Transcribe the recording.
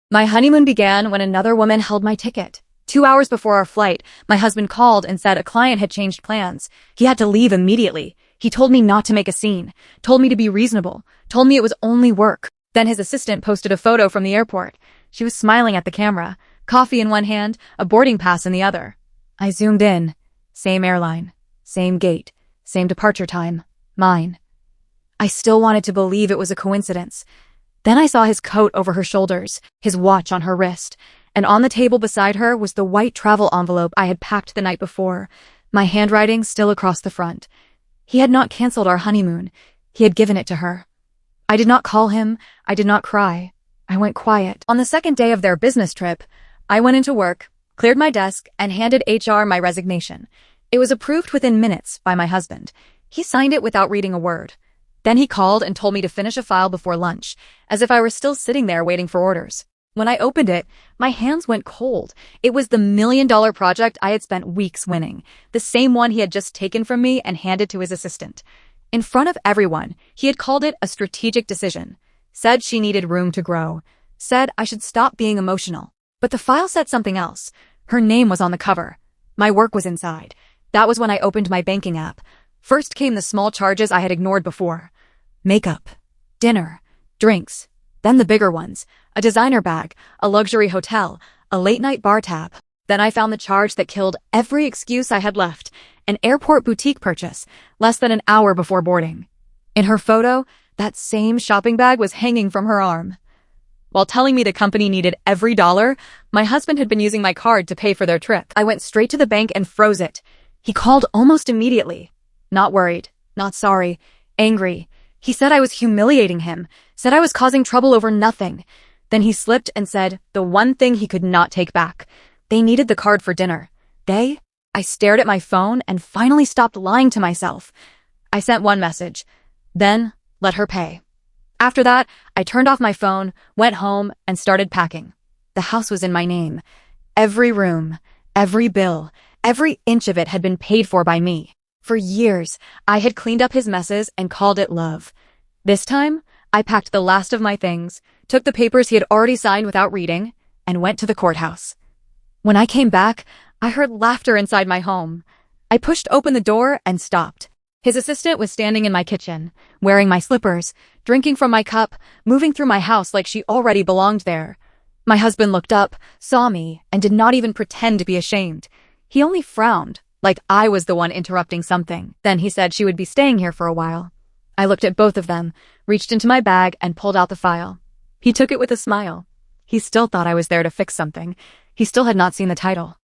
My honeymoon began when another woman held my ticket. 2 hours before our flight, my husband called and said a client had changed plans. He had to leave immediately. He told me not to make a scene, told me to be reasonable, told me it was only work. Then his assistant posted a photo from the airport. She was smiling at the camera, coffee in one hand, a boarding pass in the other. I zoomed in. Same airline, same gate, same departure time, mine. I still wanted to believe it was a coincidence. Then I saw his coat over her shoulders, his watch on her wrist, and on the table beside her was the white travel envelope I had packed the night before, my handwriting still across the front. He had not canceled our honeymoon. He had given it to her. I did not call him. I did not cry. I went quiet. On the second day of their business trip, I went into work, cleared my desk, and handed HR my resignation. It was approved within minutes by my husband. He signed it without reading a word. Then he called and told me to finish a file before lunch, as if I were still sitting there waiting for orders. When I opened it, my hands went cold. It was the $1 million project I had spent weeks winning, the same one he had just taken from me and handed to his assistant. In front of everyone, he had called it a strategic decision, said she needed room to grow, said I should stop being emotional. But the file said something else. Her name was on the cover. My work was inside. That was when I opened my banking app. First came the small charges I had ignored before. Makeup, dinner, drinks, then the bigger ones, a designer bag, a luxury hotel, a late-night bar tab. Then I found the charge that killed every excuse I had left, an airport boutique purchase, less than an hour before boarding. In her photo, that same shopping bag was hanging from her arm. While telling me the company needed every dollar, my husband had been using my card to pay for their trip. I went straight to the bank and froze it. He called almost immediately. Not worried, not sorry, angry. He said I was humiliating him, said I was causing trouble over nothing. Then he slipped and said the one thing he could not take back. They needed the card for dinner. They? I stared at my phone and finally stopped lying to myself. I sent one message. Then, let her pay. After that, I turned off my phone, went home, and started packing. The house was in my name. Every room, every bill, every inch of it had been paid for by me. For years, I had cleaned up his messes and called it love. This time, I packed the last of my things, took the papers he had already signed without reading, and went to the courthouse. When I came back, I heard laughter inside my home. I pushed open the door and stopped. His assistant was standing in my kitchen, wearing my slippers, drinking from my cup, moving through my house like she already belonged there. My husband looked up, saw me, and did not even pretend to be ashamed. He only frowned, like I was the one interrupting something. Then he said she would be staying here for a while. I looked at both of them, reached into my bag, and pulled out the file. He took it with a smile. He still thought I was there to fix something. He still had not seen the title.